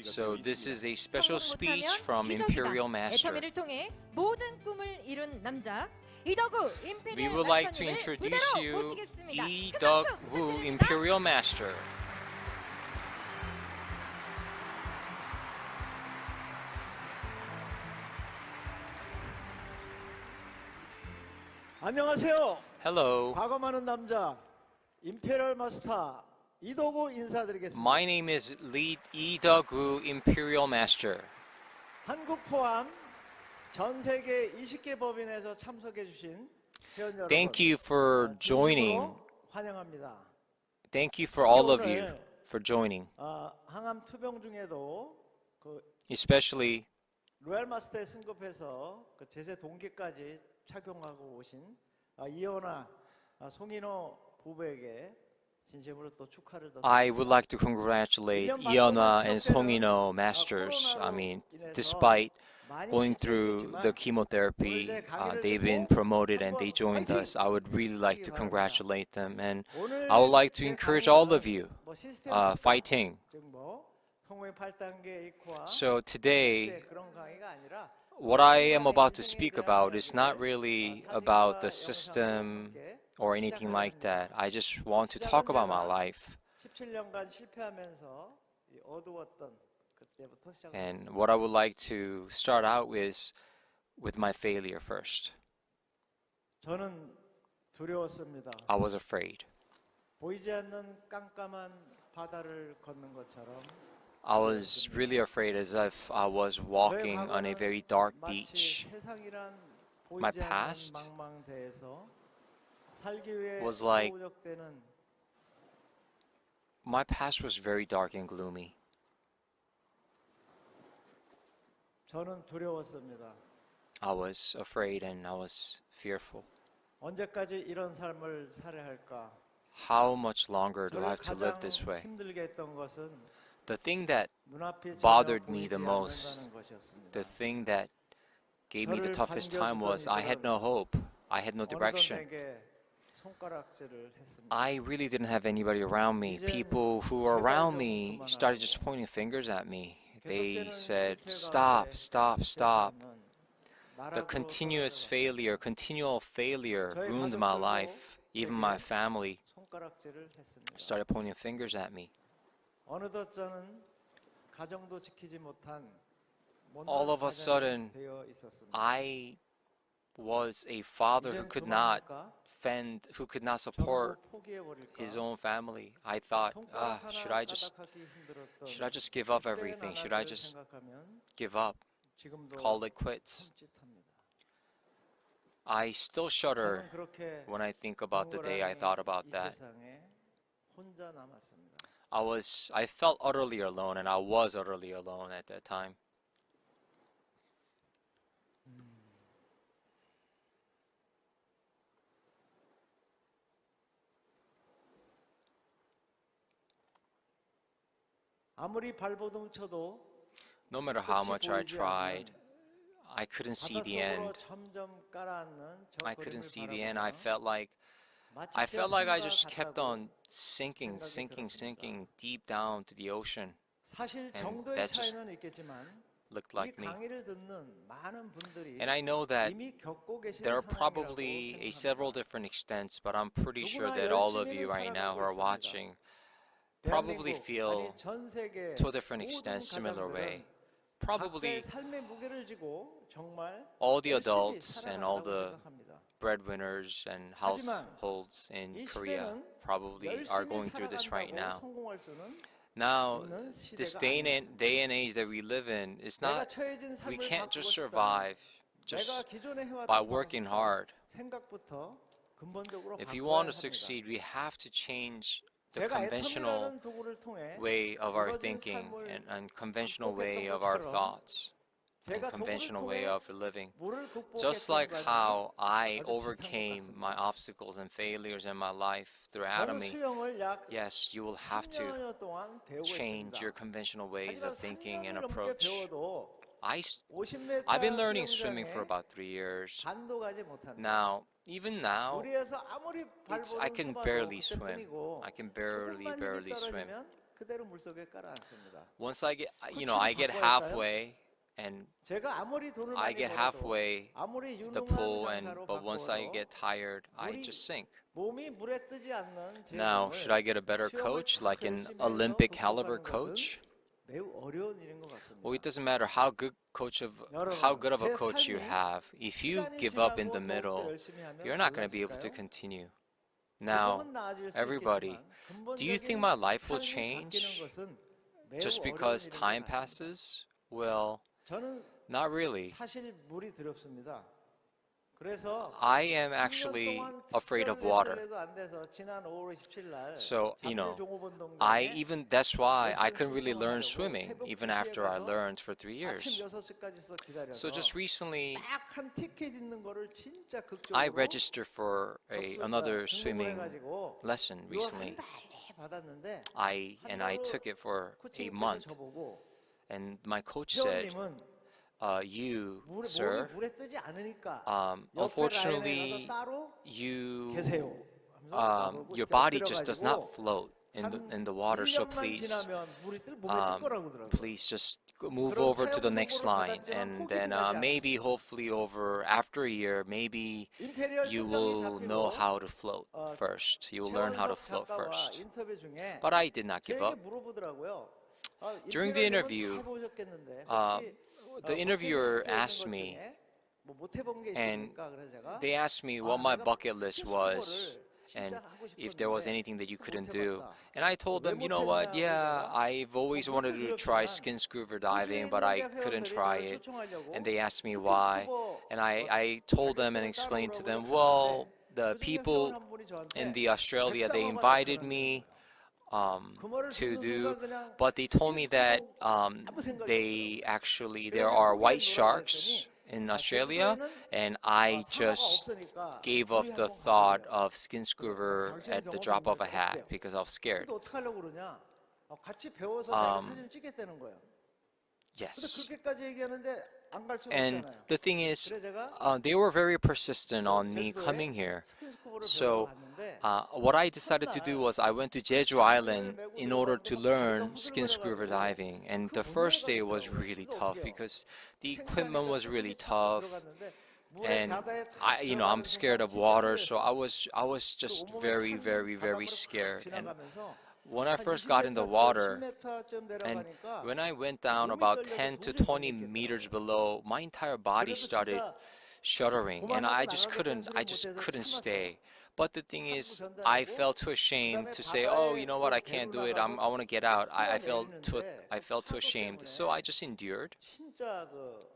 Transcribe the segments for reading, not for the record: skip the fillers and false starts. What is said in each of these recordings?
So this is a special 성공 speech from 못하면 Imperial 기적이다. Master. 애터미를 통해 모든 꿈을 이룬 남자 이덕우 We 임페리얼 would like to 마스터님을 introduce 무대로 you 모시겠습니다. Lee 큰 Duk 박수 Woo, 부탁드립니다. Imperial Master. 안녕하세요. Hello, 과거 많은 남자 임페리얼 마스터 이도구 인사드리겠습니다. my name is Lee Duk Woo, Imperial Master. 한국 포함 전 세계 20개 법인에서 참석해 주신 회원 여러분, Thank you for joining. 진심으로 환영합니다. Thank you for all of you for joining, 항암 투병 중에도 그 especially 로얄 마스터에 승급해서 그 제세 동기까지 착용하고 오신 이현아, 송인호 부부에게 진심으로 또 축하를 I would like to congratulate Iona and Songino Masters. I mean, despite going through the chemotherapy, they've been promoted and they joined us. I would really like to congratulate them, and I would like to encourage all of you fighting. So today, what I am about to speak about is not really about the system or anything like that. I just want to talk about my life. 17년간 실패하면서 어두웠던 그때부터 And what I would like to start out with my failure first. 저는 두려웠습니다. I was afraid. 보이지 않는 깜깜한 바다를 걷는 것처럼 I was really afraid as if I was walking on a very dark beach. My past was like my past was very dark and gloomy. 저는 두려웠습니다. I was afraid and I was fearful. 언제까지 이런 삶을 살아야 할까? How much longer do I 저를 have to live 가장 this way? 힘들게 했던 것은 The thing that 눈앞이 전혀 bothered me the 보이지 most, 않는다는 것이었습니다. the thing that gave me the toughest time was I had no hope. I had no direction. 어느덧 손가락질을 했습니다. I really didn't have anybody around me. People who were around me started just pointing fingers at me. They said, stop, stop, stop. The continuous failure, continual failure ruined my life. Even my family 손가락질을 했습니다. started pointing fingers at me. 어느덧 저는 가정도 지키지 못한 All of a sudden, 되어 있었습니다. I was a father who could not fend, who could not support his own family. I thought, should I just give up everything? Should I just give up, call it quits? I still shudder when I think about the day I thought about that. I felt utterly alone, and I was utterly alone at that time. 아무리 발버둥 쳐도 No matter how much I tried, I couldn't see the end. 점점 깔아앉는 저 I couldn't see the end. 그림을 I felt like I just kept on sinking deep down to the ocean. 사실 and 정도의 that just 차이는 있겠지만 Looked 이 like me. 강의를 듣는 많은 분들이 And I know that 이미 겪고 계신 there are probably 상황이라고 several 생각합니다. different extents, but I'm pretty sure that all of you right now who are watching probably 대한민국, feel 아니 전 세계 to a different 모든 extent similar way. 가정들은 Probably 각자의 삶의 무게를 지고 정말 all the 열심히 adults and all 살아간다고 the 생각합니다. breadwinners and households in 이 Korea 시대는 probably are 열심히 going through this right 살아간다고 now. 성공할 수는 Now, 있는 this 시대가 day 아니었습니다. and age that we live in, it's 내가 not, 처해진 we 삶을 can't 바꾸고 just 싶다면 survive 내가 just 기존에 해왔던 by working 방식과 hard. 생각부터 근본적으로 If you 바꿔야 want to 합니다. succeed, we have to change the 제가 conventional 애터미라는 도구를 통해 way of our 이루어진 thinking 삶을 and conventional way of our thoughts and 제가 도구를 conventional way 통해 of living. 물을 Just 극복했던 like 과정이 how I 아주 비슷한 것 overcame 같습니다. my obstacles and failures in my life through 저는 Atomy, 수영을 약 yes, you will have to 10년여 동안 배우고 change 있습니다. your conventional ways 하지만 of thinking and 3년을 넘게 approach. 배워도 I've been learning 50m swimming for 수영장에 about 3 years. 반도 가지 못합니다. Now, even now, 우리에서 아무리 I 발버둥 can 쳐봐도 barely swim. 그때뿐이고 I can barely 조금만 힘이 swim. 떨어지면 그대로 물속에 깔아앉습니다. Once I get, 코치를 I get 바꿔야 할까요? halfway and 제가 아무리 돈을 I 많이 get 벌어도 halfway 아무리 the 유능한 pool 강사로 but once I 바꿔도 get tired, I 물이 just sink. 몸이 물에 뜨지 않는 제 Now, should I 몸을 get a better 시험을 coach, 참 like an 열심히 해서 Olympic caliber 극복하는 것은 coach? 매우 어려운 일인 것 같습니다. Well, it doesn't matter how 여러분, good of a 제 coach you 삶이 have. If you 시간이 give up in 지나고 the 더욱더 middle, 열심히 하면 you're not going to be able to 달라질까요? continue. Now, 조금은 나아질 수 everybody, 있겠지만 do you think 근본적인 my life will 삶이 바뀌는 change 것은 매우 just 어려운 because 일인 것 time 같습니다. passes? Well, 저는 not really. 사실 물이 두렵습니다. 그래서 I am 10년 actually 동안 afraid of 특별 water. 레슨을 해도 안 돼서 지난 5월 27일 날 So, 잠실 종업운동장에 that's why I 레슨 couldn't really learn 신청하려고 swimming 새벽 even 2시에 after I 가서 learned for 3 아침 years. 6시까지서 기다려서 So just recently, 딱 한 티켓 있는 거를 진짜 I 극적으로 registered for another swimming 해가지고 lesson 6월 한 recently. 달에 받았는데 I 한 took it for a 코치님께서 month, 저보고 and my coach said, 회원님은 you, 몸이 sir, 물에 뜨지 않으니까 옆에 라인에 가서 unfortunately, 따로 you, 계세요. 하면서 your body just does not 엎드려가지고 float in 한 the water. So 1년만 please, 지나면 물이 몸에 뜰 거라고 그러더라고요. please just move 그런 over to the 사용 next 도구를 line, 받았지만 and then 포기는 하지 maybe, hopefully, over after a year, maybe 임페리얼 you 순정이 will know 잡히고 how to float first. You will learn how to 최원석 float 작가와 first. 인터뷰 중에 But I did not give 저에게 up. 물어보더라고요. During the 임페리얼님은 interview, 다 해보셨겠는데 혹시 the interviewer 버킷리스트에 있는 asked 것 me, 중에 뭐 못 해본 게 and 있습니까? 그래서 제가 they asked me what my 내가 bucket list was, 스킨스쿠버를 and 진짜 하고 if there was 싶었는데 anything that you 못 couldn't do. 해봤다. And I told 왜 them, you 못 know what, 해봤냐 yeah, 그러다가 I've always 뭐 wanted 그렇게 to try 두렵지만 skin scuba 호주에 diving, but 있는 I 게 couldn't 회원들이 try 저를 it. 초청하려고 And they asked me why. 스킨스쿠버 And I told them and explained to them, 자격증을 well, 따라오라고 the 그랬는데 그중에 회원 people 한 분이 in 저한테 the Australia, they 백상어가 invited 나타난다는 me 거예요. 그 말을 to 듣는 do, 순간 그냥 but they told me that 아무 생각이 they 없더라고요. actually, 그래서 there are 포기한 white 거라고 sharks 했더니 in 아, Australia, 제주도에는 and I 상어가 just 없으니까 gave 우리 up the 한번 thought 가보래요. of skin scuba 당신의 at the 경험이 drop of a 있는데 hat 어때요? because I was scared. 근데 어떻게 하려고 그러냐? 같이 배워서 자기가 사진을 찍겠다는 거예요. 근데 Yes. 그렇게까지 얘기하는데 안 갈 수가 And 없잖아요. the thing is, 그래서 제가 they were very persistent on me 제주도에 coming here. 스킨스쿠버를 배우러 So 갔는데 what I decided to do was I went to Jeju Island in order to learn 다리가 skin scuba 후들거려가지고 diving. And 그 the first day 못 was 내려가겠더라고요. really 그거 tough 어떻게 해요? because the 팽창하니까 equipment was really 끝까지 참고 tough. 들어갔는데 물에 And 바다에 탁 I'm 들어가는 scared 순간 of 진짜 water, so 떨렸어요. I was 그 just 온몸에 very, 찬 very, very 바닷물을 확 scared. And 지나가면서 when I 한 first got in the 20m쯤 water, 10m쯤 and 내려가니까 when I went down 몸이 about 떨려서 10 to 도저히 못 20 meters 있겠더라고요. below, my entire body 그래서 started 진짜 shuddering, and 그만하고 I just 나가겠다는 소리 couldn't 못해서 stay. But the thing 참고 is, I 견뎌내고 felt too ashamed 그다음에 to say, oh, you 바다에 know what, I 또 can't 배로 do it. 나가서 I want to get out. 뛰어내리는데 I 그 felt too 파도 ashamed, 때문에 so I just endured, 진짜 그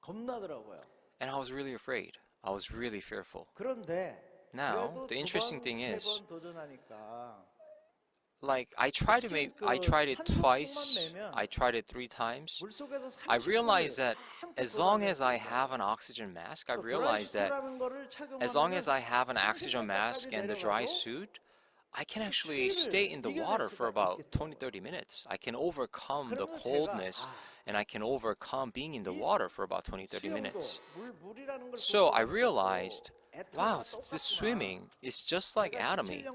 겁나더라고요. and I was really afraid. I was really fearful. 그런데 Now, 그래도 the 두 interesting 번, thing 세 is, 번 도전하니까 like I tried it twice. I tried it 3 times. 물속에서 I realized 30분을 that as long as I have an oxygen mask, I realized that as long as I have an oxygen mask and the dry suit, I can actually stay in the water for about 20, 30 minutes. I can overcome the coldness and I can overcome being in the water for about 20, 30 minutes. So I realized, wow, this swimming is just like anatomy.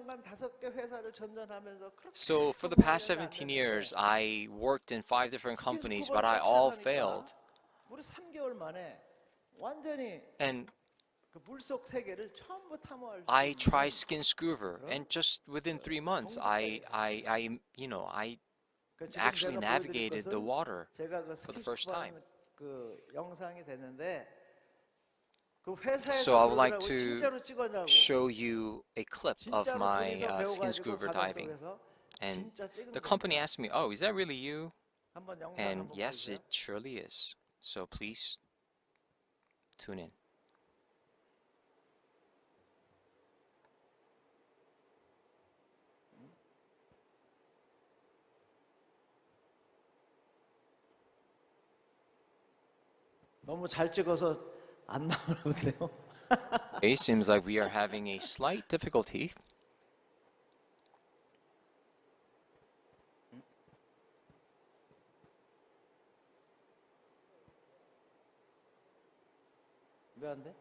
So for the past 17 years, I worked in 5 different companies, but I all failed. 우리 3개월 만에 완전히 And 그 물속 세계를 처음부터 탐험할 수 I 있는 tried skin scuba, and just within 3 months, I 그 지금 actually 제가 보여드릴 navigated the 것은 water 제가 그 for the first time. 스킨스쿠버 그 영상이 됐는데 그 회사에서 So I would like 그러더라고요. to 진짜로 찍었냐고. show you a clip of 진짜로 my 둘이서 skin 배워가지고 scuba 바닷속에서 diving. And 진짜 찍은 the company 겁니다. asked me, oh, is that really you? 한번 영상 And 한번 yes, 보세요. it surely is. So please tune in. 너무 잘 찍어서 안 나오는데요. It seems like we are having a slight difficulty. 왜 안 돼?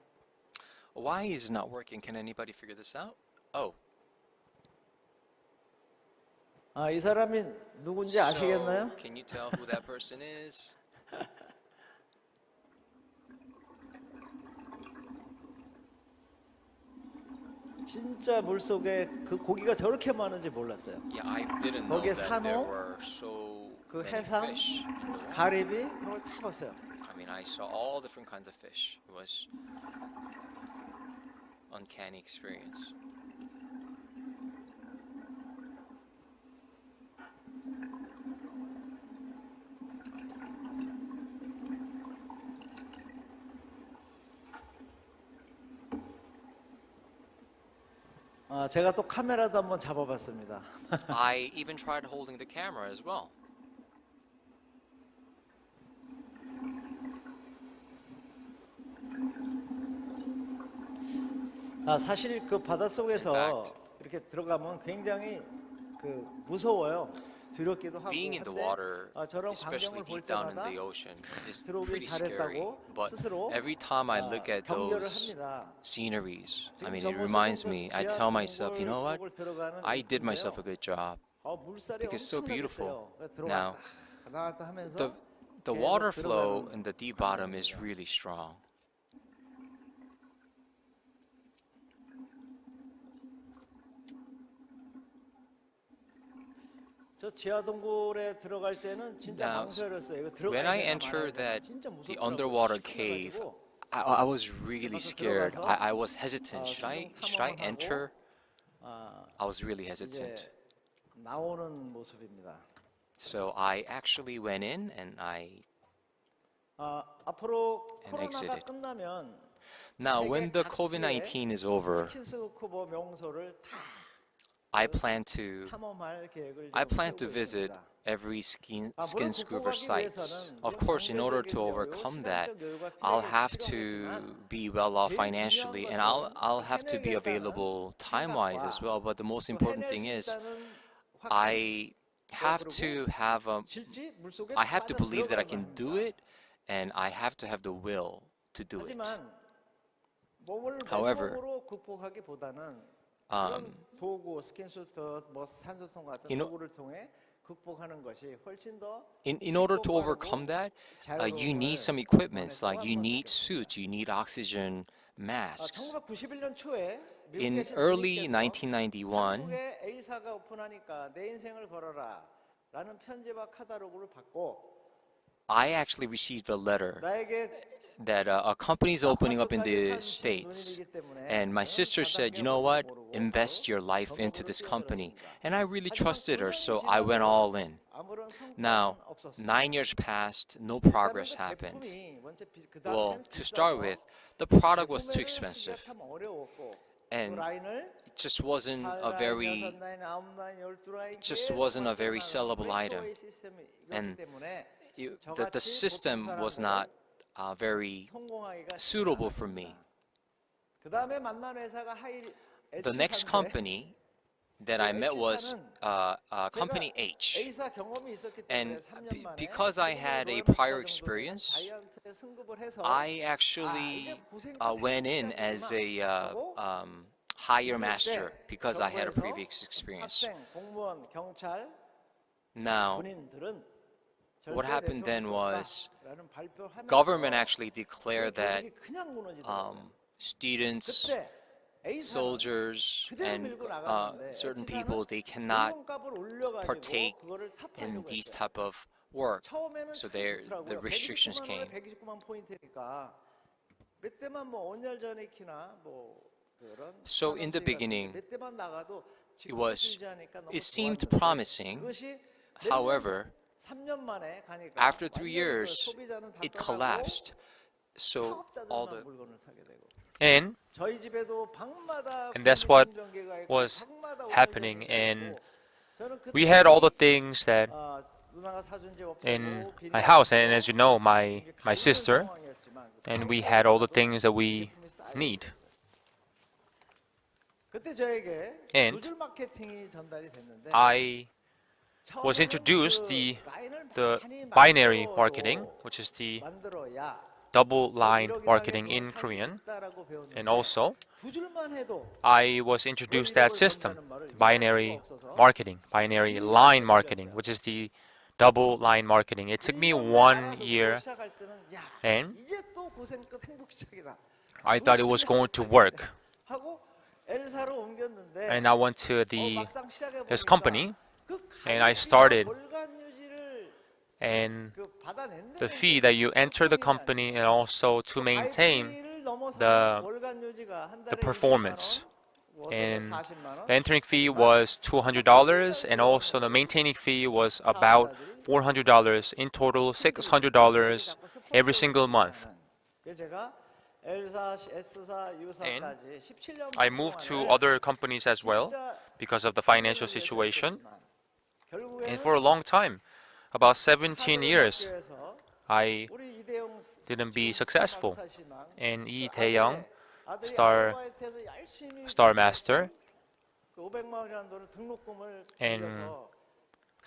Why is it not working? Can anybody figure this out? Oh, 이 사람이 누군지 아시겠나요? So, can you tell who that person is? 진짜 물속에 그 고기가 저렇게 많은지 몰랐어요. Yeah, I didn't know 거기에 that there 산호, were so 그 many 해삼, fish in the water. 가리비 그런 걸 다 봤어요. I mean, I saw all different kinds of fish. It was uncanny experience. 제가 또 카메라도 한번 잡아봤습니다. I even tried holding the camera as well. 사실 그 바닷속에서 In fact, 이렇게 들어가면 굉장히 그 무서워요. 두렵기도 하고 Being in the 한데 water, 저런 especially 광경을 볼 deep down in 때마다 the ocean, is 들어오길 pretty scary. 잘했다고 But 스스로 every time I look at 격려를 those 합니다. sceneries, I 지금 mean, 저 it reminds 모습은 me, 그 I 지하 tell myself, you 동굴 know what? 쪽을 들어가는 I did 루트인데요. myself a good job. 물살이 because it's so beautiful. 엄청나겠어요. Now, 들어갔다 나갔다 하면서 The 계속 water flow 들어가는 in the deep bottom is 광경입니다. really strong. 저 지하 동굴에 들어갈 때는 진짜 Now, 망설였어요. 이거 When 들어가야 I 되나 enter 말아야 되나. that 진짜 the 무섭더라고요. underwater cave, 시커매가지고. I was really 가서 scared. 들어가서 I was hesitant. Should I 탐험을 enter? 아, I was really 이제 hesitant. 나오는 모습입니다. So I actually went in and I 앞으로 And 코로나가 exited. 끝나면 now 세계 when the 각지에 COVID-19 is over, 스킨스쿠버 명소를 다 I plan to 탐험할 계획을 I 지금 plan to 세우고 visit 있습니다. every 물론 skin scuba 극복하기 sites. 위해서는 Of 이런 course, in order to 경제적인 여유, overcome that, 시간적 여유가 I'll 필요하겠- have to 필요하겠지만 be well off 제일 financially, 중요한 and 것은 I'll have to be 해내겠다는 available time-wise as well. But the most important 또 해낼 thing 수 is, 있다는 확신. I have to have a 실제 물속에 I have to 빠져 believe that I can 들어가는 do 겁니다. it, and I have to have the will to do it. 하지만 몸을 However, 맨몸으로 극복하기보다는 Um, 이런 도구, 스킨슈터, 뭐 산소통 같은 you know- 도구를 통해 극복하는 것이 훨씬 더 in order to overcome that, you need some equipments, like you need suits, you need oxygen masks. 1991년 초에 In 미국의 early 신부님께서 1991, 한국에 A사가 오픈하니까 내 인생을 걸어라 라는 편지와 카탈로그를 받고 I actually received a letter 나에게 that a company's opening up in the 아파트까지 사주신 States. 누님이기 때문에 And my 저는 sister said, you know what, 모르고 invest 바로 your life into this 전업으로 company. 뛰어들었습니다. And I really 하지만 trusted her, 9년이 so I went 지나도 all in. 아무런 성과는 Now, 없었습니다. 9 years passed, no progress 그다음에 그 happened. 제품이 먼저 그 Well, 당시에는 to start 비싸서 with, the product was too 구매를 expensive. 하기가 참 어려웠고 그 And 라인을 it just wasn't a very just wasn't a very sellable item. And the system was not very suitable for me. 그다음에 만난 회사가 The next company that I met was company H. A사 경험이 있었기 And 때문에 3년 만에 because I had a prior experience, I actually went in as a higher master because I had a previous experience. 학생, 공무원, 경찰, Now, 군인들은 what happened then was 라는 발표를 하면서 government actually declared 그 that 조직이 그냥 무너지더라고요. students, 그때 A사는 soldiers, 그대로 and 밀고 나갔는데 certain H사는 people, they cannot 물건값을 올려가지고 partake 그거를 in 탑하려고 these 했어요. type of work. 처음에는 So 참 the 좋더라고요. restrictions 129만 원에 came. 129만 포인트니까 몇 대만 뭐 온열 전액이나 뭐 그런 So in the beginning, 몇 대만 나가도 it seemed promising. However, 3년 만에 가니까 after 3 완전히 그 years, 소비자는 다 it 떠나고 collapsed. So all 사업자들만 the 물건을 사게 되고 And 저희 집에도 방마다 And that's what 공중전개가 있고 was 방마다 happening, 온열 and 전기가 있고 저는 그때 we had all the things that 누나가 사준 집 없애고 in 비닐 my house, and 없애고 as you know, my 이게 my 가난한 sister, 상황이었지만 그 and we had all the things that we 제품이 쌓여 need. 있었어요. 그때 저에게 And 두줄 마케팅이 전달이 됐는데 I was 처음에는 introduced 그 the 라인을 the 많이 binary 만들어도 marketing, which is the 만들어야 double line marketing in Korean. And also, 두 줄만 해도 I was introduced that system, binary marketing, binary line marketing, which is the double line marketing. It took me 1 year 시작할 때는 야, and 이제 또 고생 끝 행복 시작이다. I thought it was going to work. 하고 엘사로 옮겼는데 And I went to 막상 시작해 his 보니까 company 그 and I 가입비와 started, 월간 유지를 and 그 받아낸다는 the fee that you enter the company and also to maintain 가입비를 넘어서는 the 월간 유지가 한 달에 performance. 20만 원, And 월급에 40만 원. the entering fee was $200 and also the maintaining fee was about $400, in total $600 every single month. 그래서 제가 L사, S사, U사까지 17년 I moved to other companies as well because of the financial situation. And for a long time, about 17 years, I didn't be successful. And Lee Tae-young, Star Master, and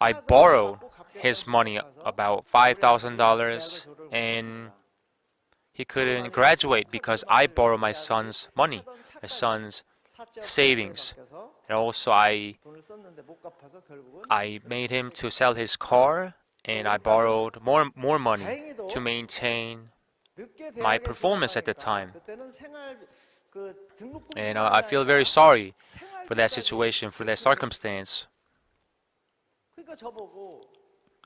I borrowed his money, about $5,000, and he couldn't graduate because I borrowed my son's money, my son's savings. And also I made him to sell his car, and I borrowed more money to maintain my performance at the time. And I feel very sorry for that situation, for that circumstance. 그러니까 저보고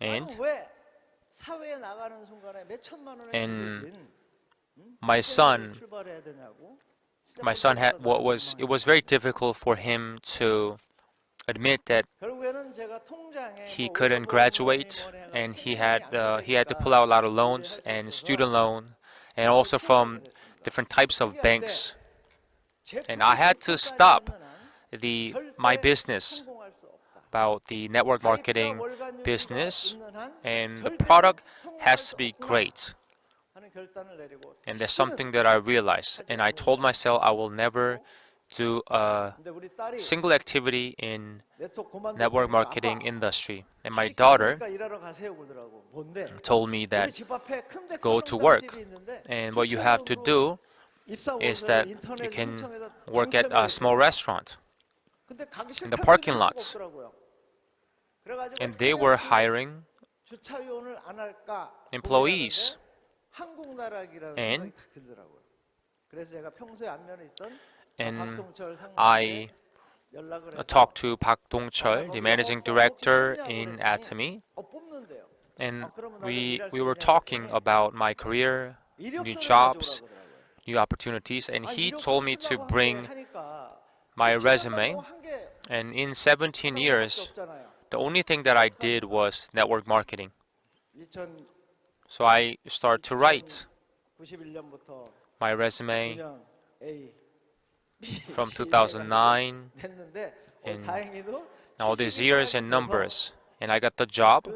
And 왜 사회에 나가는 순간에 몇 천만 원의 and 빚을 my son 출발해야 되냐고. it was very difficult for him to admit that 결국에는 제가 통장에 he couldn't graduate, and he had to pull out a lot of loans and student loan, and also from different types of banks. And I had to stop my business about the network marketing business, and the product has to be great. And that's something that I realized. And I told myself I will never do a single activity in network marketing industry. And my daughter told me that go to work, and what you have to do is that you can work at a small restaurant in the parking lots. And they were hiring employees. And I talked to Park Dong-chul, the managing director in Atomy, and we were talking about my career, new jobs, new opportunities, and he told me to bring my resume. And in 17 years, the only thing that I did was network marketing. So I started to write my resume from 2009 and all these years and numbers, and I got the job.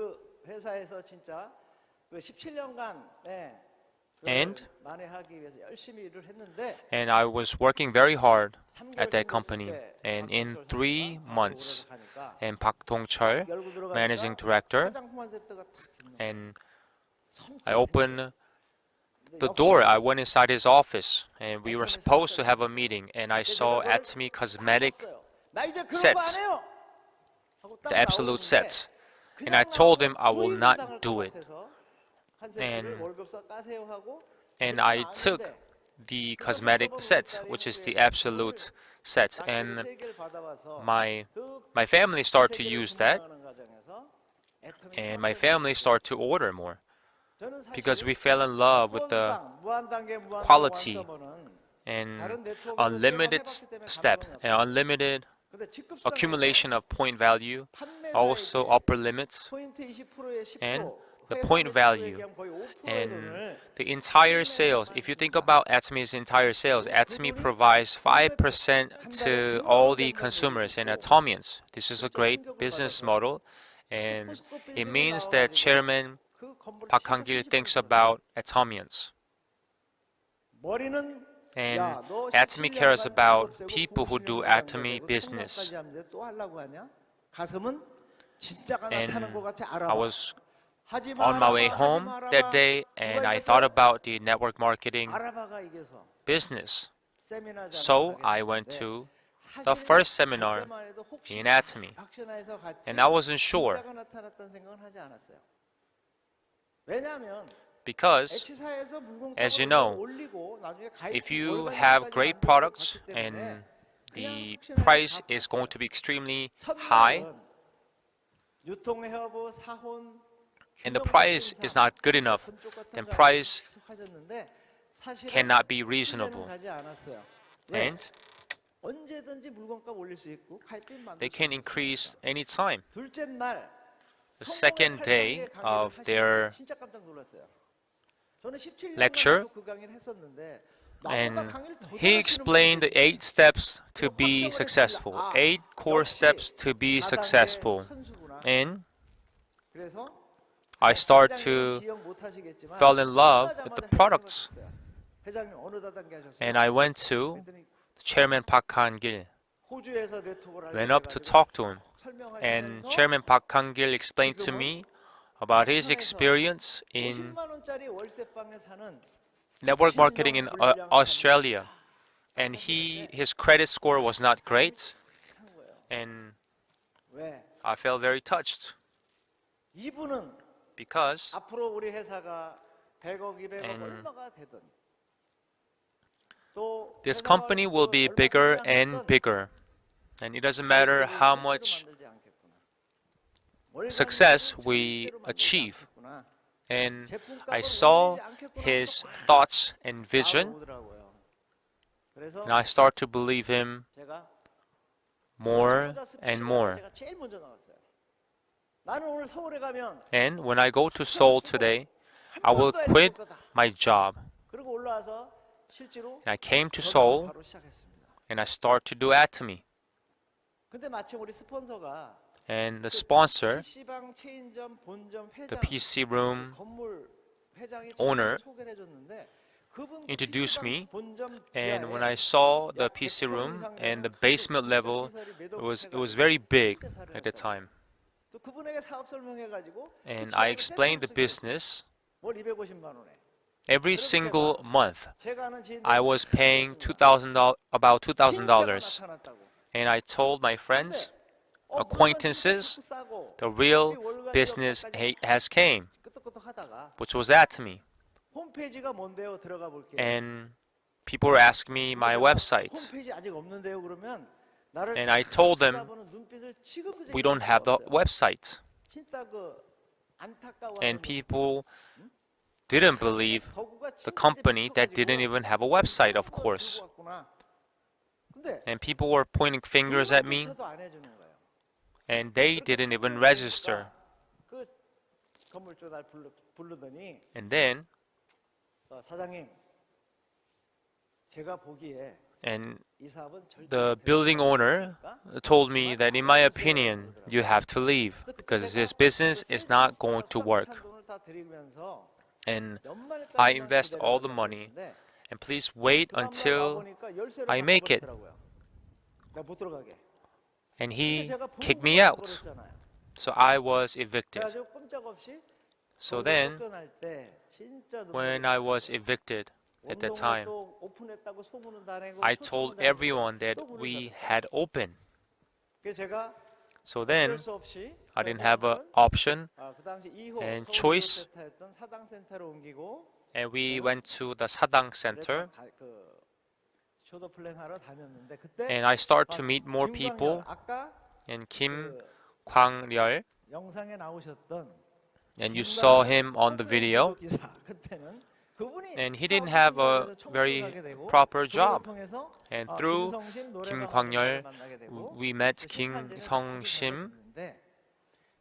And I was working very hard at that company. And in 3 months, and Park Dong-chul, managing director, and I opened the door. I went inside his office, and we were supposed to have a meeting, and I saw Atomy cosmetic sets, the absolute sets. And I told him I will not do it. And I took the cosmetic set, which is the absolute set, and my family started to use that, and my family started to order more because we fell in love with the quality and unlimited step and unlimited accumulation of point value, also upper limits, and the point value and the entire sales. If you think about Atomy's entire sales, Atomy provides 5% to all the consumers and Atomians. This is a great business model, and it means that Chairman Park Han-gil thinks about Atomians. And Atomy cares about people who do Atomy business. And 하지 on my way 마라, 하지 home that 마라. day, and 누가 I thought 이겼어? about the network marketing 아라바가 이겨서 business. 세미나장을 So 가게 I went 됐는데 to the 사실은 first 갈 seminar 때만 해도 혹시 in anatomy, 확신해서 갔지 and I wasn't sure 진짜가 나타났다는 생각은 하지 않았어요. 왜냐하면 because, H사에서 as you 물건값을 know, 올리고 나중에 if you 월간값까지 have great 만들어서 products 갔기 때문에 and the 그냥 price 확신하게 is 다 going 봤어요. to be extremely high 첫날은 유통회화부 사혼 and the 규정 price 같은 is 이상 not good enough, 분쪽 같은 then 거 price 계속 하셨는데 사실은 cannot be 신뢰는 reasonable, 가지 않았어요. 왜? and 언제든지 물건값 올릴 수 있고 갈빈 만들 they 수 can 있었으니까. increase anytime. 둘째 날 The 성공의 second day 8단계 강의를 of 하시는데 their 진짜 깜짝 놀랐어요. 저는 17년간 lecture, 계속 그 강의를 했었는데 나보다 and 강의를 더 he 잘하시는 explained the 분이 8 steps to 계시더라고요. be 확정을 successful, 했습니다. 아, 8 core 역시 steps to be 4단계 successful. 선수구나. And 그래서 I start 회장님은 to 기억 못 하시겠지만 fell in love with the 끝나자마자 products, 회장님을 봤어요. 회장님 어느 다단계 하셨어요? and I went to 그랬더니 Chairman Park Han-gil, 호주에서 네트워크를 went up to talk to him, and Chairman Park Han-gil explained to me about his experience in 50만 원짜리 월세방에 사는 network marketing in Australia, and his credit score was not great, and 왜? I felt very touched 이분은 because 앞으로 우리 회사가 100억, 200억 And 얼마가 되든 또 this 회사가 company will 그 be 얼마 bigger 성장했든 and bigger, and it doesn't matter how 절대로 much 만들지 않겠구나. 월간값을 success 절대로 we 만들지 achieve. 않겠구나. And I 제품값을 saw 올리지 않겠구나 his 하고 thoughts and vision, 나오더라고요. 그래서 and I start to believe him 제가 more 모자 스피치를 and more. 제가 제일 먼저 나왔어요. 나는 오늘 서울에 가면 And when I go to Seoul today, I will quit my job. 그리고 올라와서 실제로 And I came to 전업을 Seoul 바로 시작했습니다. and I start to do atomy. 근데 마침 우리 스폰서가 And the sponsor, PC방 체인점 본점 the 회장 PC room 건물 회장이 owner, 소개를 해줬는데 그분 introduced me, 본점 and when 지하에 I saw the PC room and the basement level, it was very big at the time. 또 그분에게 사업 설명해가지고 And I explained the business. 월 250만 원에 Every single month, 제가 아는 지인들 I was paying about $2,000, and I told my friends, acquaintances, the real business has came, 끄떡끄떡하다가 which was atomy. 홈페이지가 뭔데요? 들어가 볼게요. And people were asking me my website, 홈페이지 아직 없는데요. 그러면 나를 and I told them 쳐다보는 눈빛을 지금도 we don't have the website. 진짜 그 안타까워. And people didn't believe the company that didn't even have a website, of course. And people were pointing fingers at me, and they didn't even register. 그 건물주 날 부르더니 And then, 사장님 제가 보기에 and 이 사업은 절대 the building owner told me that in my opinion, you have to leave because this business is not going to work. And I invest all the money, and please wait until I make it. And he kicked me out. So I was evicted. So then, when I was evicted at that time, I told everyone that we had opened. So then, I didn't have an option and choice, and we went to the Sadang Center, and I started to meet more people, and Kim Kwang-ryul, 영상에 나오셨던 and you saw him on the video, and he didn't have a very proper job. And through Kim Kwang-ryul, we met Kim Song-sim,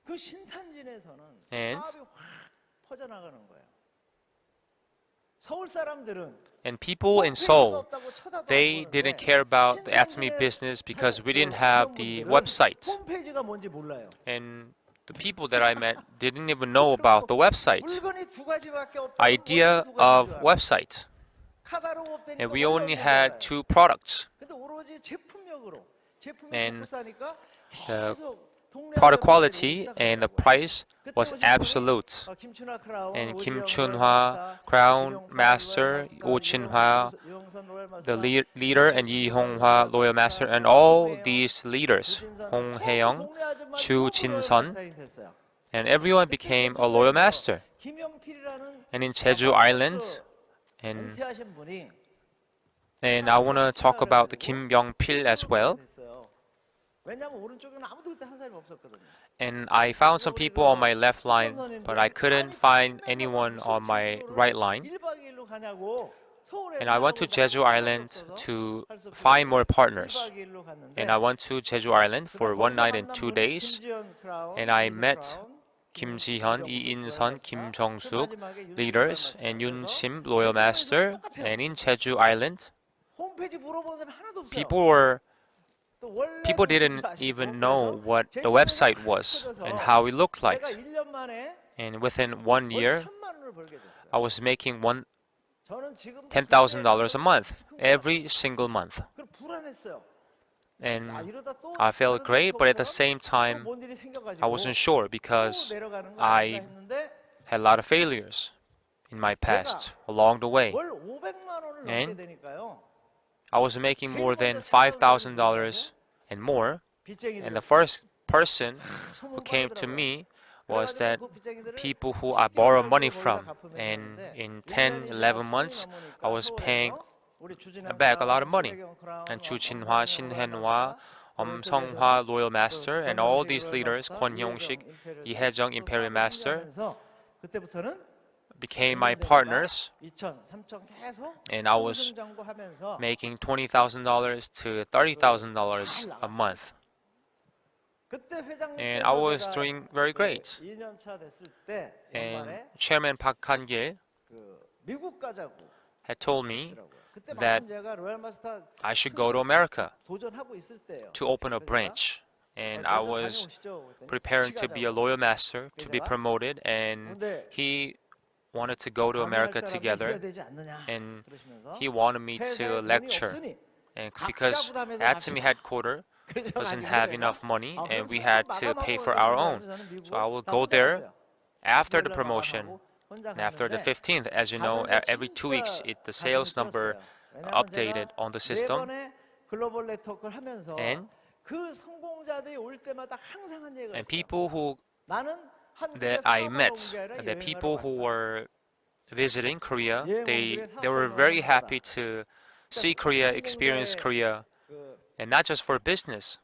그 신산진에서는 and 사업이 확 퍼져나가는 거예요. 서울 사람들은 and people in Seoul, they didn't care about the atomy business because we didn't have the website. 홈페이지가 뭔지 몰라요. And the people that I met didn't even know about the website, 물건이 두 가지밖에 없다고 idea 두 가지인 of 줄 알아요. website. 카다로그 없다니까 And we 몰라요, only 몰라요. had 2 products. 근데 오로지 제품력으로 제품이 And 좋고 싸니까 The 계속 product quality and the price was absolute. And Kim Chun-hwa, Crown Master, Oh Chin-hwa, the leader, and Yi Hong-hwa, Loyal Master, and all these leaders, Hong Hae-young, Chu Jin-sun, and everyone became a Loyal Master. And in Jeju Island, and I want to talk about the Kim Byung-pil as well. And I found some people on my left line, but I couldn't find anyone on my right line. And I went to Jeju Island to find more partners. And I went to Jeju Island for 1 night and 2 days. And I met Kim Ji-hyun, Lee In-sun, Kim Jong-suk, leaders, and Yoon Sim, Loyal Master. And in Jeju Island, people didn't even know what the website was and how it looked like. And within 1 year, I was making $10,000 a month, every single month. And I felt great, but at the same time, I wasn't sure because I had a lot of failures in my past along the way. And I was making more than $5,000 and more. And the first person who came to me was that people who I borrowed money from. And in 10, 11 months, I was paying back a lot of money. And Chu Jin-hwa, Shin Han-hwa, Sung-hwa, Loyal Master, and all these leaders, Kwon Hyung-sik, Lee Hae-jung, Imperial Master, became my partners. And I was making $20,000 to $30,000 a month. And I was doing very great. And Chairman Park Han-gil had told me that I should go to America to open a branch. And I was preparing to be a Loyal Master, to be promoted, and he wanted to go to America together, and he wanted me to lecture. And because Atomy headquarters doesn't have enough money, and we had to pay for our own. So I will go there after the promotion, and after the 15th. As you know, every 2 weeks, the sales number updated on the system. And people who that I met, the people who were visiting Korea, they were very happy to see Korea, experience Korea, and not just for business.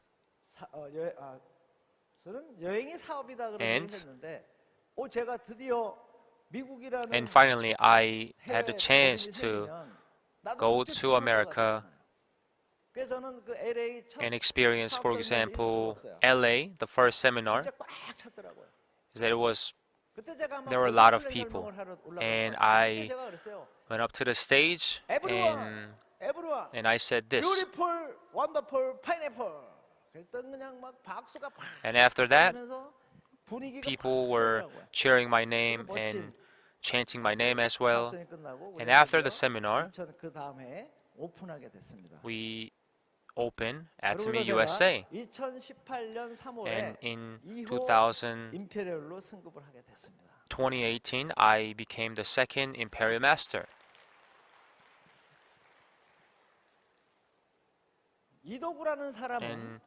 And finally, I had the chance to go to America and experience, for example, LA, the first seminar, is that there were a lot of people. And I went up to the stage and I said this. And after that, people were cheering my name and chanting my name as well. And after the seminar, we opened Atomy USA. And in 2018, I became the second Imperial Master. And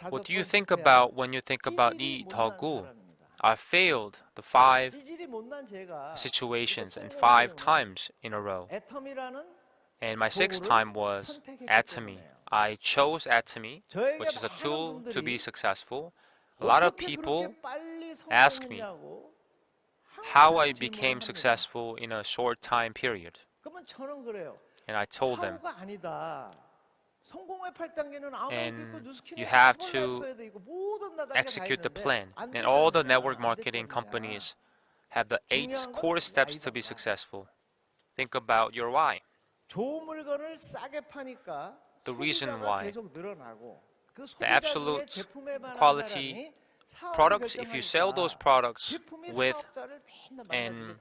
what do you think about when you think about Lee Do-gu? I failed the 5 situations and 5 times in a row. And my 6th time was Atomy. I chose Atomy, which is a tool to be successful. A lot of people ask me how I became successful in a short time period. And I told them, and you have to execute the plan. And all the network marketing companies have the 8 core steps to be successful. Think about your why. The reason why. The absolute quality products, if you sell those products with and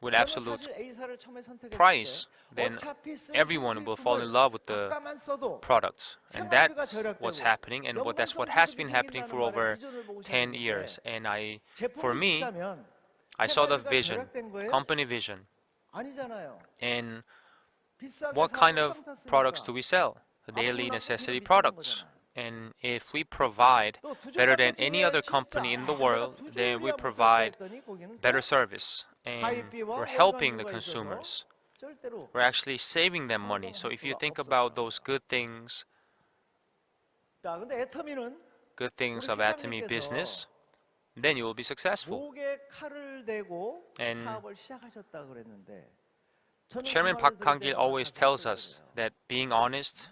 with 저는 absolute 사실 A사를 처음에 선택했을 price, 때 then 어차피 쓸 everyone will fall in love with the 아까만 써도 products. And 생활비가 that's what's 절약되고 happening, and that's what has been happening for over 비전을 보고 10 시작했는데 years. And for 제품이 me, 비싸면 I saw the 생활비가 vision, 절약된 거예요? company vision, 아니잖아요. and 비싸게 what kind 사고 of 평타 products 쓰니까 do we sell? The daily 앞으로 necessity 비는 products. 거잖아요. And if we provide 또 두종 better 마켓 than any 중에 other 진짜 company in the 내가 world, 두 then we 줄이야 못했다 provide 했더니 거기는 better 또 service. And 가입비와 we're 월간 helping the 휴가 있어서 consumers. 절대로 We're actually saving them money. So if you think about those good things 자, 근데 애터미는 of 우리 Atomy 회장님께서 business, then you will be successful. 목에 칼을 대고 And 사업을 시작하셨다 그랬는데 저는 그 Chairman 말을 Park 들을 Kang-il 때마다 always 가슴이 tells us 찔거려요. that being honest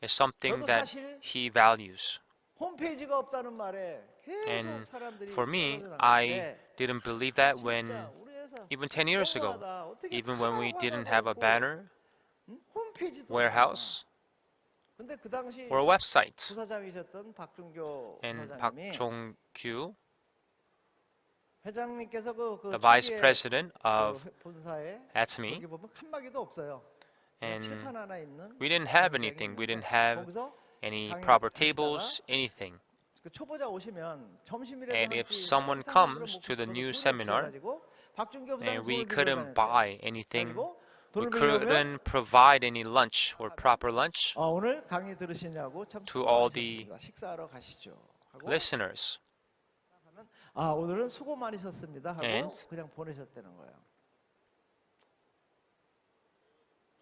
is something 저도 that 사실 he values. 홈페이지가 없다는 말에 계속 And 사람들이 for me, 떨어져 I 나갔는데 didn't believe that when, 진짜 우리 회사 even 10 years ago, 너무하다. 어떻게 even when we 카라고 didn't 하나도 have a 없고, banner, 응? 홈페이지도 warehouse, 없잖아. 근데 그 당시 or a website. 부사장이셨던 박준교 And Park 부사장님이 Jong-kyu, 회장님께서 the vice 초기에 president of 본사에 Atomy, 거기 보면 칸막이도 없어요. 그냥 and 칠판 하나 있는 we didn't have 그런 anything. 데가 We didn't 있는데 have 거기서 any 강의 proper 같이 tables, 하다가 anything. 그 초보자 오시면 점심이라도 And 한 if 끼 someone 한탕 comes 먹고 to the 싶어도 new 돈이 seminar 없어가지고 박준교 부사장이 and we 돈을 빌려 couldn't 다녔대요. buy anything, 그래가지고 we 돈을 빌려면 couldn't provide any lunch or proper lunch 오늘 강의 들으시냐고 참 to all 수고하셨습니다. 식사하러 가시죠. 하고 listeners. 오늘은 수고 많으셨습니다 하고 And 그냥 보내셨다는 거예요.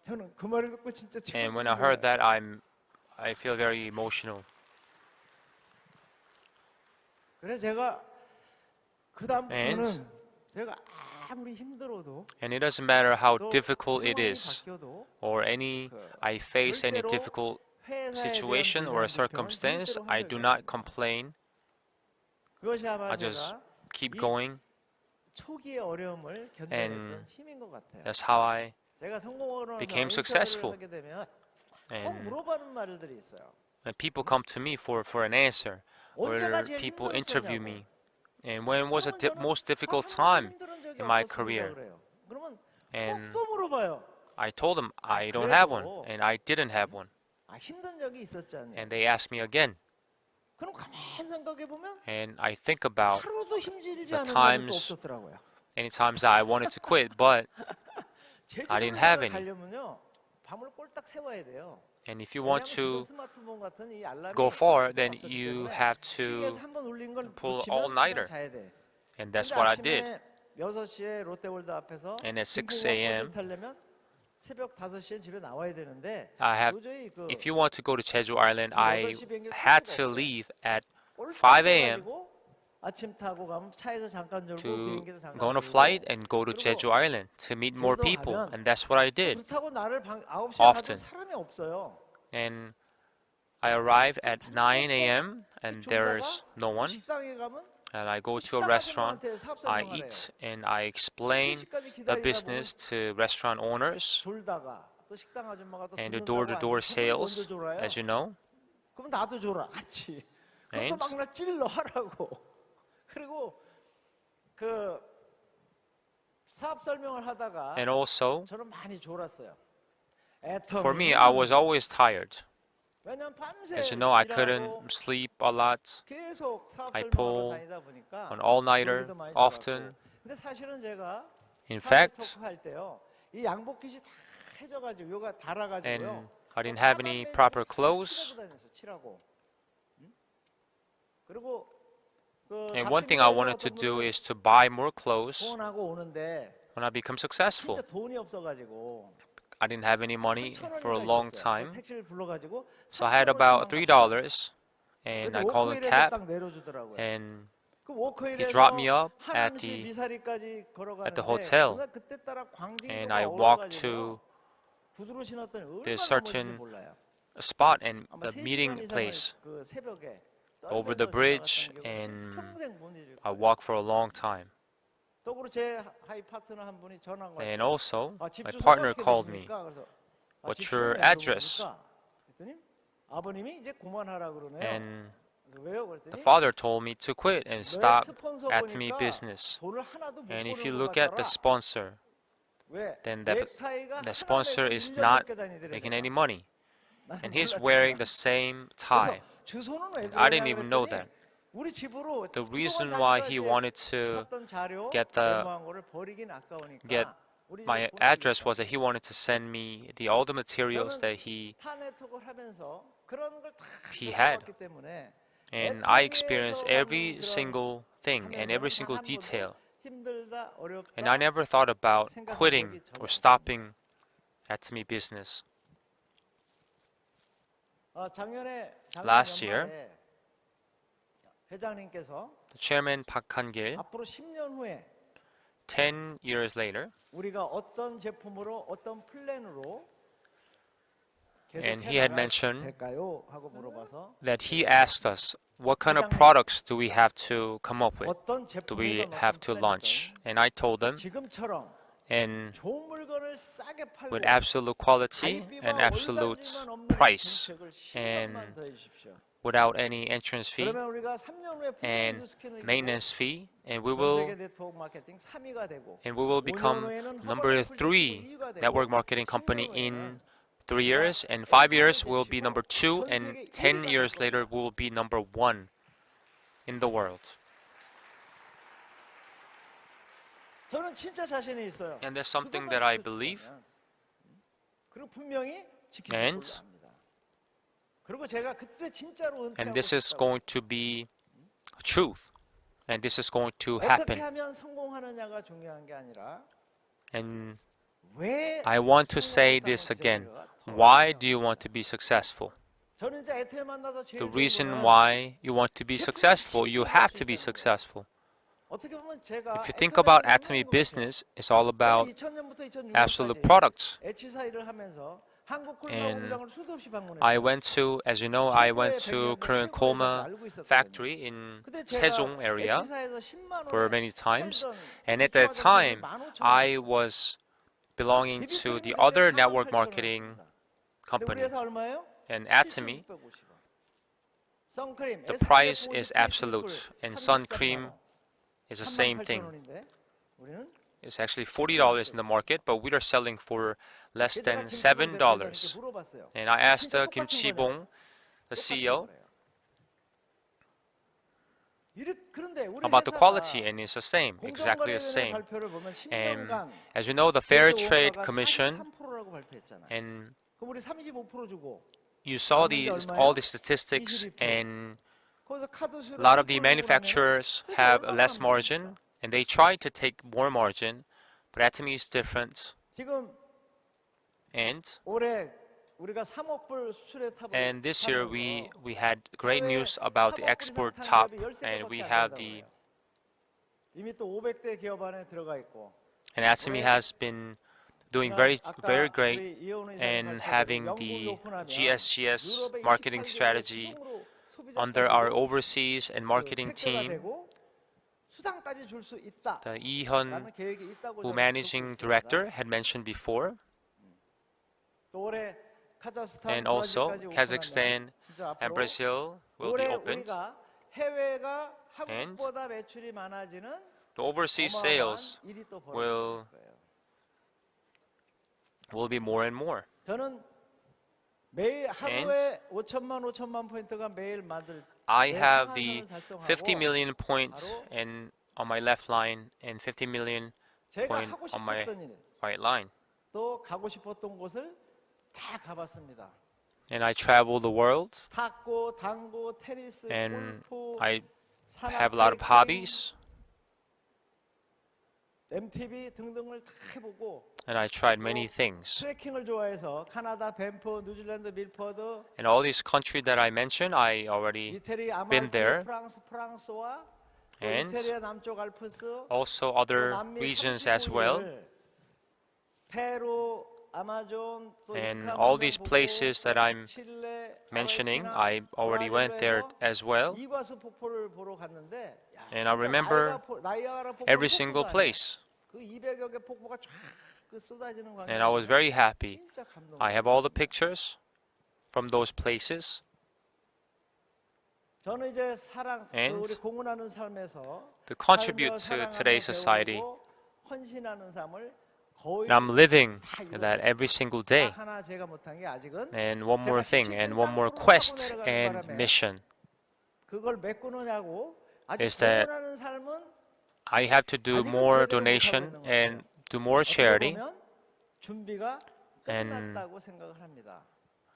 저는 그 말을 듣고 진짜 And when I heard that, I feel very emotional. 그래 제가 그다음부터는 And 제가 아무리 힘들어도 And it doesn't matter how 또 difficult it 상황이 is, 바뀌어도 or I face any 절대로 difficult 회사에 대한 situation or a 비난, 비평은 circumstance, 절대로 한 I 적이 do 없어요. not complain. 그것이 아마 I just 제가 keep 이 going, 초기의 어려움을 견뎌냈던 and 힘인 것 같아요. that's how I 제가 성공을 became 해서 successful. 하게 되면 꼭 And 물어보는 말들이 있어요. when people come to me for an answer, or 언제가 제일 people interview 힘들었었냐고. me, and when was the 그러면 저는 most difficult 한 번도 time 힘들은 적이 in my 없었습니다 career? 그래요. 그러면 And 또 물어봐요. I told them I don't have one, 그래도 and I didn't have one. 힘든 적이 있었지 않냐. And they asked me again, 그럼 가만히 생각해 보면 and I think about 하루도 힘들지 the 않은 날이 또 times 없었더라고요. any times that I wanted to quit, but I didn't have 제주도를 any. 가려면요 밤을 꼴딱 새워야 돼요. And if you 왜냐하면 want 지금 to 스마트폰 같은 이 알람이 go far, 꼭 then 없었기 you 때문에 have 시계에서 to 한번 울린 걸 pull 놓치면 all-nighter. 그냥 자야 돼. And that's 근데 what I did. 아침에 6시에 롯데월드 앞에서 And at 6 김포공항 a.m. 버스를 타려면 새벽 5시에 집에 나와야 되는데 I have, 도저히 그 if you want to go to Jeju Island, I 8시 비행기를 had 탈 to 수가 없어요. leave at 꼴딱 5 a.m. 새가지고 아침 타고 가면 차에서 잠깐 졸고 to 비행기에서 잠깐 go on a 졸고 flight and go to 그리고 Jeju Island to meet more 제주도 people. 가면 And that's what I did. 그렇다고 나를 9시에 Often. 가도 사람이 없어요. And I arrive at 9 a.m. and 졸다가 there's no 또 one. 식당에 가면 And I go to a 식당 restaurant, 아줌마한테 사업 I 설명하래요. eat, and I explain 3시까지 the 기다리다 business to restaurant owners 졸다가 또 식당 아줌마가 또 and the 듣는다고 door-to-door 아니면 sales, 먼저 졸아요. as you know. 그럼 나도 졸아 같이. 그것도 And 막나 찔러 하라고. 그리고 그 사업 설명을 하다가 And also, 저는 많이 졸았어요. for me, I was always tired. 왜냐면 밤새 As you know, I 일하고 couldn't sleep a lot. 계속 사업 I 설명하러 pull 다니다 보니까 an all-nighter 졸기도 많이 often. 졸았고. 근데 사실은 제가 In 사회 fact, 토크 할 때요. 이 양복깃이 다 해져가지고 요가 and 달아가지고요. I didn't have any proper clothes. 칠하고 다녔어, 칠하고. 응? 그리고 그 And one thing I wanted to do is to buy more clothes 돈하고 오는데 when I become successful. 진짜 돈이 없어가지고 I didn't have any money for a 3,000원인가 long 있었어요. time, 택시를 불러가지고 so I had about $3, and I called a 워커힐에서 cab, 딱 내려주더라고요. and 그 he 워커힐에서 dropped me up at 하남시 the 미사리까지 걸어가는데 hotel. 그날 그때 따라 and 광진교가 I walked 어려가지고 to 구두로 신었더니 this 얼마나 certain 멀은지 몰라요. a spot and 아마 the 3시간 meeting 이상을 place 그 새벽에 over the 떨면서 bridge, 지나갔다는 게 and 평생 못 잊을 I 거예요. walked for a long time. 더불어 제 하이 파트너 한 분이 전화가 And 왔어요. also, 집 my 주소가 partner 어떻게 called me. 되십니까? 그래서 What's 집 your 주소는 address? 물어보니까 그랬더니 아버님이 이제 그만하라 그러네요. And 그래서 왜요? the 그랬더니 father told me to quit and 너의 stop 스폰서 Atomy 보니까 business. 돈을 하나도 못 And if 버는 you 것 look at the 같더라. sponsor, 왜? then 넥타이가 the 하나 sponsor 메고 is 1년 not 넘게 다니더래. making 내가. any money. 나는 And he's 몰랐잖아. wearing the same 그래서 tie. 주소는 왜 And I 그러냐 didn't even know 그랬더니 that. 우리 집으로 The 그동안 reason why 자기가 he 이제 wanted to 샀던 자료 get the 메모한 거를 버리긴 아까우니까 get 우리 집에 my 보내주겠다. address was that he wanted to send me all the materials 저는 that he 타 네트워크를 하면서 그런 걸 다 had. 겪어봤기 때문에 And I 애터미에서 experienced 받는 every 그런 single thing and every 하면서 single 단 한 번도 detail. 힘들다 And I 어렵다 never thought about 생각한 quitting 적이 전혀 or 없습니다. stopping Atomy business. 작년 Last year, 연말에 회장님께서 the chairman Park Han-gil, 앞으로 10년 후에 10 years later, 우리가 어떤 제품으로 어떤 플랜으로 and 계속해 he had 나가야 mentioned 될까요? 하고 물어봐서 that he asked us, what kind of products do we have to come up with? 어떤 Do we 제품이든 have 어떤 to launch? 플랜이든 And I told them, 지금처럼 and 좋은 물건을 싸게 팔고 with absolute quality and 가입비와 absolute 월단지만 없는 price 정책을 10년만 and 더 해주십시오. without any entrance fee 그러면 우리가 3년 후에 분명히 and 뉴스킨을 maintenance fee, and we 전 will 세계 네트워크 마케팅 3위가 되고 become 5년 후에는 number 허벌 3 2위가 되고 network marketing company 10년 in 후에는 3 years, and 5 years we'll be number 2, and 10 years later we'll be number 1 in the world. 저는 진짜 자신이 있어요. And that's something 그것만 that I 지켜준다면. believe, 그리고 분명히 지키실 and 걸로 압니다. 그리고 제가 그때 진짜로 and 은퇴하고 this is 싶다고 going to be truth, and this is going to 어떻게 happen. 하면 성공하느냐가 중요한 게 아니라 And 왜 I want to say 성공할 this 수 again. 있는지가 더 Why 중요해요. do you want to be successful? 저는 이제 애터미 만나서 제일 The 좋은 reason 거는 why you want to be 제품을 successful, you 진짜 have 낼수 to be 있다는 거예요. successful. 어떻게 보면 제가 If you think 애터미를 about 만나는 Atomy 것 같아요. business, it's all about 2000년부터 absolute 2006년까지 products. H사 일을 하면서 한국 콜마 And 공장을 수도 없이 방문했어요. I went to, as you know, I went to 최고의 Korean 백년된 Koma 알고 있었거든요. factory in 근데 Sejong 제가 area H사에서 10만 for 원에 many times. 팔던 And at that 기초화학품이 time, 15,000원. I was belonging to the other network marketing 근데 우리 company. 회사 얼마예요? And Atomy, 7,650원. 선크림 the SPF price 50 is 트리플 absolute, and sun cream 33,000원. is the same thing. 38,000원인데 우리는 It's actually $40 in the market, but we are selling for less than 제가 $7. 김치봉 물어봤어요. And I asked 진짜 Kim 똑같은 Chi-bong, the 똑같은 CEO, 거래요. 그런데 우리 about the quality, 회사가 and it's the same, exactly the 공정거래위원회 same. 발표를 보면 And 10년간 as you know, the Fair 제조 Trade 원가가 Commission, 43%라고 발표했잖아요. and 그럼 우리 35% 주고 you saw all the statistics, and 거기서 카드 a 수를 lot of the 10% 주고 manufacturers 나면은 have 도대체 less 얼마나 margin, 남습니까? and they try to take more margin, but Atomy is different. 지금 And 올해 우리가 3억 불 수출에 탑을 And this year 타면서 we had great 해외 news about the 3억 불 export 이상 top, 타는 기업이 and 13개밖에 we 안 have 된다고 the 해요. 이미 또 500대 기업 안에 들어가 있고 and Atomy has been doing very great and having the GSGS marketing strategy under our overseas and marketing team. 수당까지 줄 수 있다. The Lee Hyun, 계획이 있다고 who 저는 managing 듣고 director, 있습니다. had mentioned before, 또 올해 카자흐스탄, and also 브라질까지 Kazakhstan 오픈하면 진짜 and 앞으로 Brazil will be 올해 opened. 우리가 해외가 And 한국보다 매출이 많아지는 The overseas 어마어마한 sales 일이 또 will 벌어질 거예요. be more and more. 저는 매일 하루에 5천만 포인트가 매일 만들 I 내 have 상한선을 the 달성하고 50 million point 바로 and on my left line and 50 million 제가 point 하고 on my 싶었던 일, right line. 또 가고 싶었던 곳을 다 가봤습니다. And I travel the world, 탁구, 당구, 테니스, and 골프, I 산악, have a lot of 하이킹, hobbies, MTV 등등을 다 해보고 and I tried many things. 트레킹을 좋아해서 카나다, 밴프, 뉴질랜드, 밀퍼드, And all these countries that I mentioned, I already 이태리, been there. 아말피, 프랑스와 또 And 이태리아 남쪽 알프스, also 또 other 남미 regions as well. 39개를 페루, 아마존, 또 And 인카 all 문명 these 보고, places that I'm 칠레, mentioning, 아르헨티나, I already went there 브라질로 as well. 해서 이과수 폭포를 보러 갔는데 야, And I 진짜 remember 나이아가라 폭포 every 폭포도 single 아니야. place. 그 200여 개 폭포가 쫙 쏟아지는 광경. And I was very happy. 진짜 감동. I have all the pictures from those places. 저는 이제 사랑 And 우리 공헌하는 삶에서 to contribute 삶을 to 사랑하며 today's society. 배우고 헌신하는 삶을 거의 And I'm living 다 that 이뤘어요. every single day. 딱 하나 제가 못한 게 아직은 And one more 제가 thing, and 17층 one more 땅으로 quest 타고 내려가는 and 바람에 mission 그걸 메꾸느냐고 아직 is that 공헌하는 삶은 I have to do 아직은 more 제대로 donation 못하고 있는 것 and 같아요. do more 어떻게 charity. 보면 준비가 And 끝났다고 생각을 합니다.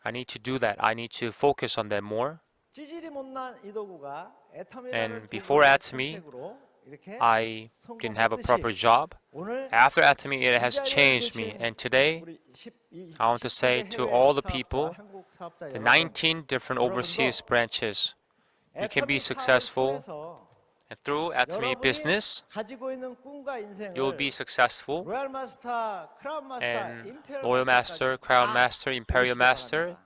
I need to do that. I need to focus on that more. 찌질이 못난 이도구가 애텀이라는 And before 도구의 Atomy, 선택으로 이렇게 I didn't have a proper 성공했듯이 job. 오늘 After Atomy, it has 이 자리에 changed me. 계신 And today, 우리 I want to say to all the people, the 19 different overseas branches, you can be successful. And through Atomy business, 가지고 있는 꿈과 인생을 you will be successful. 로얄 마스터, 크라운 마스터, And 임페리얼 Loyal Master, 마스터까지 Crown 다 Master, Imperial Master,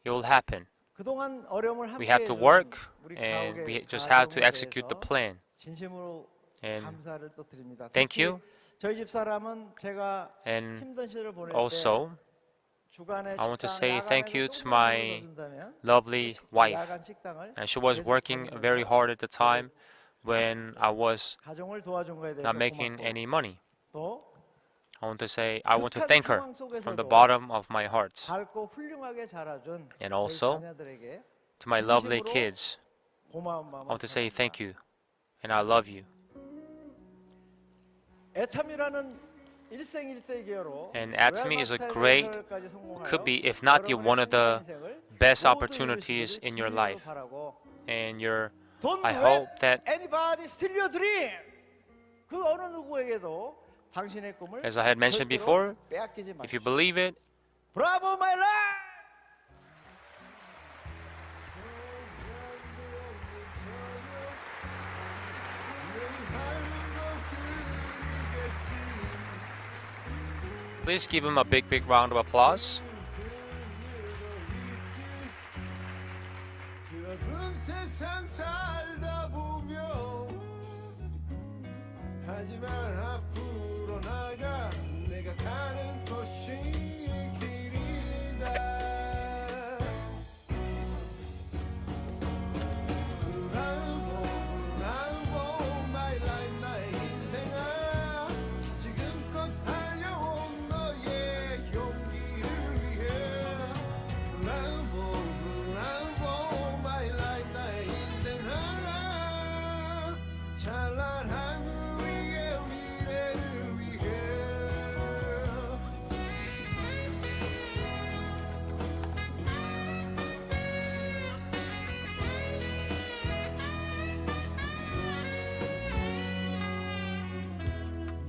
it will happen. 그동안 어려움을 We 함께 have to 해준 work, 우리 and 가옥의 we just have to 가정에 execute the 대해서 plan. 진심으로 And 감사를 또 드립니다. thank 특히 you. 저희 집 사람은 제가 And 힘든 시절을 보낼 also, 때 주간에 I want to 식당, say thank 야간에는 you to 조금만 my 더 준다면 lovely wife. 야간 식당을 And she was working very hard at the time when I was 가정을 도와준 거에 대해서 not making 고맙고 any money. 또 I want to 극한 thank her 상황 from the 속에서도 bottom of my heart. 밝고 훌륭하게 자라준 And 저희 also, 자녀들에게 to my lovely 진심으로 kids, 고마운 I 마음을 want to say 전합니다. thank you. And I love you. 애탐이라는 일생일대 기여로 And Atomy is a 로얄 great, 마스터에서 성공하여 could be, if not the one of the 여러분의 best 인생을 opportunities 모두 in your 이루시기를 life. 바라고 And Don't I let hope that, anybody steal your dream. 그 어느 누구에게도 당신의 꿈을 as I had mentioned 절대로 before, 빼앗기지 if you 마십시오. believe it, Bravo, my life! please give him a big, big round of applause. 그런 세상 살다 보면 하지만 앞으로 나가 내가 가는 곳이 길이다 브라보 my life 나의 인생아 지금껏 달려온 너의 용기를 위해 브라보 my life 나의 인생아 찬란한 우리의 미래를 위해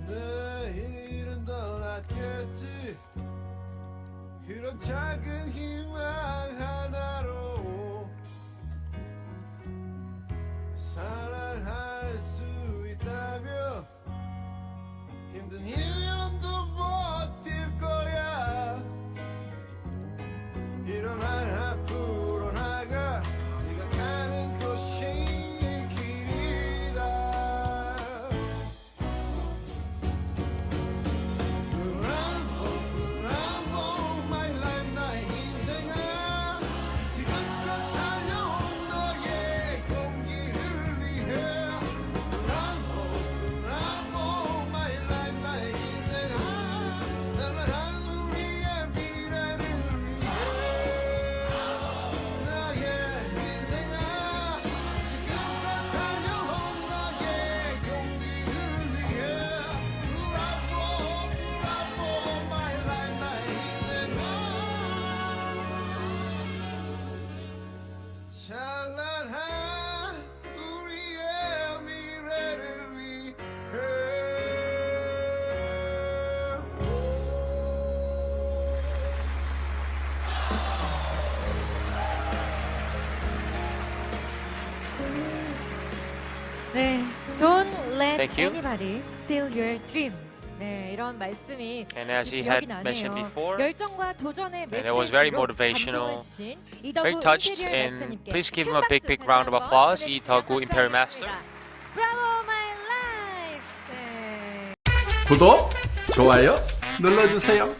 내일은 더 낫겠지 그런 작은 희망 하나로 사랑할 수 있다면 힘든 1년도 버틸 거야 일어나 앞으로 나가 네가 가는 곳이 길이다 브라보 my life 나의 인생아 지금껏 달려온 너의 용기를 위해 브라보 my life 나의 인생아 찬란한 우리의 미래를 위해 나의 인생아 지금껏 달려온 너의 용기를 위해 브라보 my life 나의 인생아 찬란한 우리의 미래를 위해 네, don't let Thank you. anybody steal your dream. 네, 이런 말씀이 And as he 기억이 had mentioned 나네요. before, 열정과 도전의 and it was very 메시지로 motivational, 감동을 주신 very 이덕우 touched, 임페리얼 and 마스터님께 please give 큰 him a big, 박수 big 다시 round of 한번 applause. 보내주시면 이덕우 Imperial Master. 감사하겠습니다. Bravo my life. 네. 구독, 좋아요 눌러주세요.